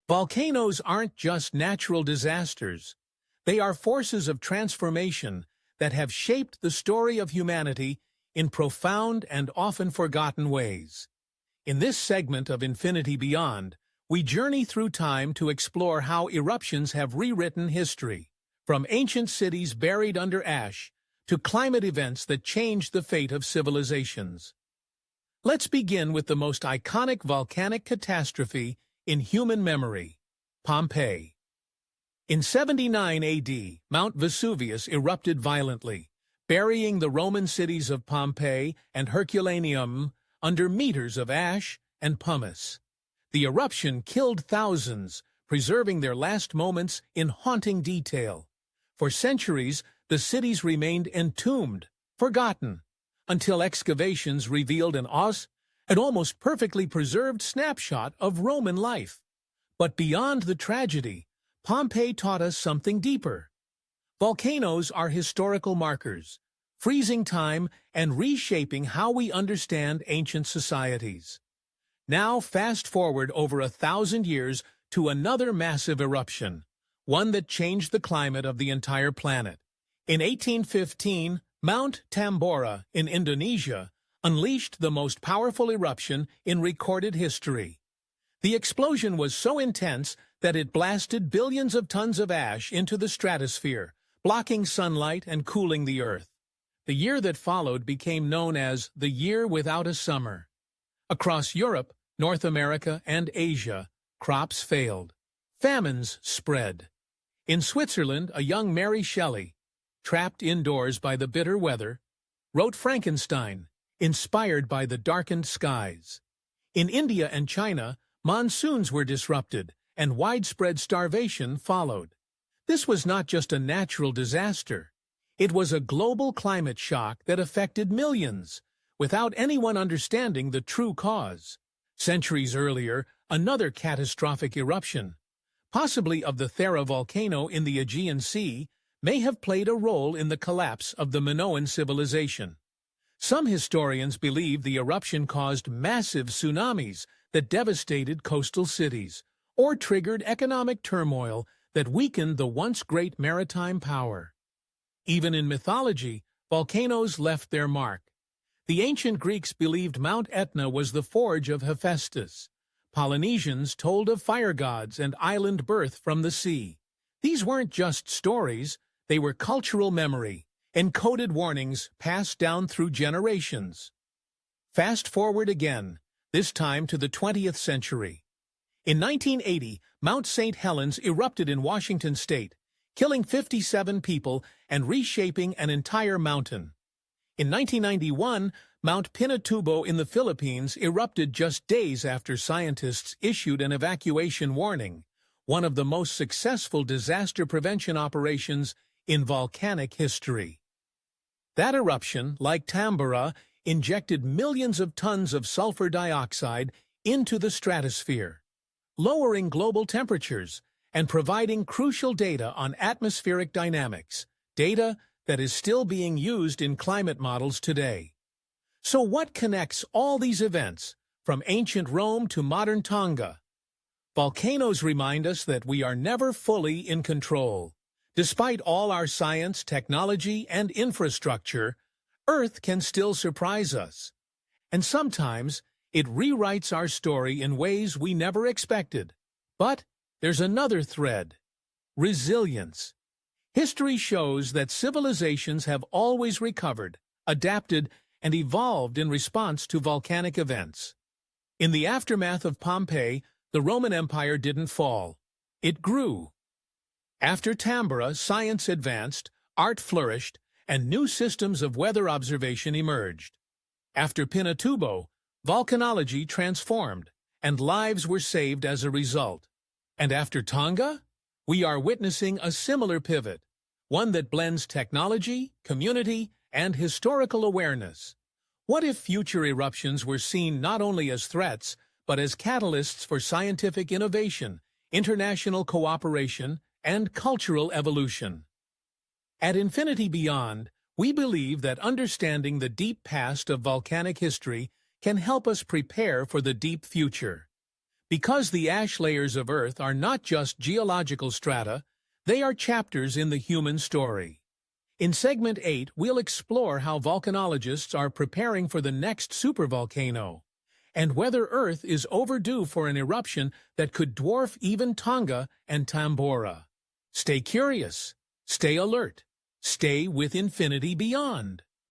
Volcanoes aren't just natural disasters. They are forces of transformation that have shaped the story of humanity in profound and often forgotten ways. In this segment of Infinity Beyond, we journey through time to explore how eruptions have rewritten history, from ancient cities buried under ash to climate events that changed the fate of civilizations. Let's begin with the most iconic volcanic catastrophe in human memory, Pompeii. In 79 AD, Mount Vesuvius erupted violently, burying the Roman cities of Pompeii and Herculaneum under meters of ash and pumice. The eruption killed thousands, preserving their last moments in haunting detail. For centuries, the cities remained entombed, forgotten, until excavations revealed an almost perfectly preserved snapshot of Roman life. But beyond the tragedy, Pompeii taught us something deeper. Volcanoes are historical markers, freezing time and reshaping how we understand ancient societies. Now fast forward over 1,000 years to another massive eruption, one that changed the climate of the entire planet. In 1815, Mount Tambora in Indonesia unleashed the most powerful eruption in recorded history. The explosion was so intense that it blasted billions of tons of ash into the stratosphere, blocking sunlight and cooling the earth. The year that followed became known as the Year Without a Summer. Across Europe, North America, and Asia, crops failed. Famines spread. In Switzerland, a young Mary Shelley, trapped indoors by the bitter weather, wrote Frankenstein, inspired by the darkened skies. In India and China, monsoons were disrupted, and widespread starvation followed. This was not just a natural disaster. It was a global climate shock that affected millions, without anyone understanding the true cause. Centuries earlier, another catastrophic eruption, possibly of the Thera volcano in the Aegean Sea, may have played a role in the collapse of the Minoan civilization. Some historians believe the eruption caused massive tsunamis that devastated coastal cities, or triggered economic turmoil that weakened the once great maritime power. Even in mythology, volcanoes left their mark. The ancient Greeks believed Mount Etna was the forge of Hephaestus. Polynesians told of fire gods and island birth from the sea. These weren't just stories, they were cultural memory, encoded warnings passed down through generations. Fast forward again, this time to the 20th century. In 1980, Mount St. Helens erupted in Washington state, killing 57 people and reshaping an entire mountain. In 1991, Mount Pinatubo in the Philippines erupted just days after scientists issued an evacuation warning, one of the most successful disaster prevention operations in volcanic history. That eruption, like Tambora, injected millions of tons of sulfur dioxide into the stratosphere, lowering global temperatures and providing crucial data on atmospheric dynamics, data that is still being used in climate models today. So what connects all these events, from ancient Rome to modern Tonga? Volcanoes remind us that we are never fully in control. Despite all our science, technology, and infrastructure, Earth can still surprise us. And sometimes, it rewrites our story in ways we never expected. But there's another thread: resilience. History shows that civilizations have always recovered, adapted, and evolved in response to volcanic events. In the aftermath of Pompeii, the Roman Empire didn't fall. It grew. After Tambora, science advanced, art flourished, and new systems of weather observation emerged. After Pinatubo, volcanology transformed, and lives were saved as a result. And after Tonga, we are witnessing a similar pivot, one that blends technology, community, and historical awareness. What if future eruptions were seen not only as threats, but as catalysts for scientific innovation, international cooperation, and cultural evolution? At Infinity Beyond, we believe that understanding the deep past of volcanic history can help us prepare for the deep future. Because the ash layers of Earth are not just geological strata, they are chapters in the human story. In Segment 8, we'll explore how volcanologists are preparing for the next supervolcano, and whether Earth is overdue for an eruption that could dwarf even Tonga and Tambora. Stay curious, stay alert, stay with infinity beyond.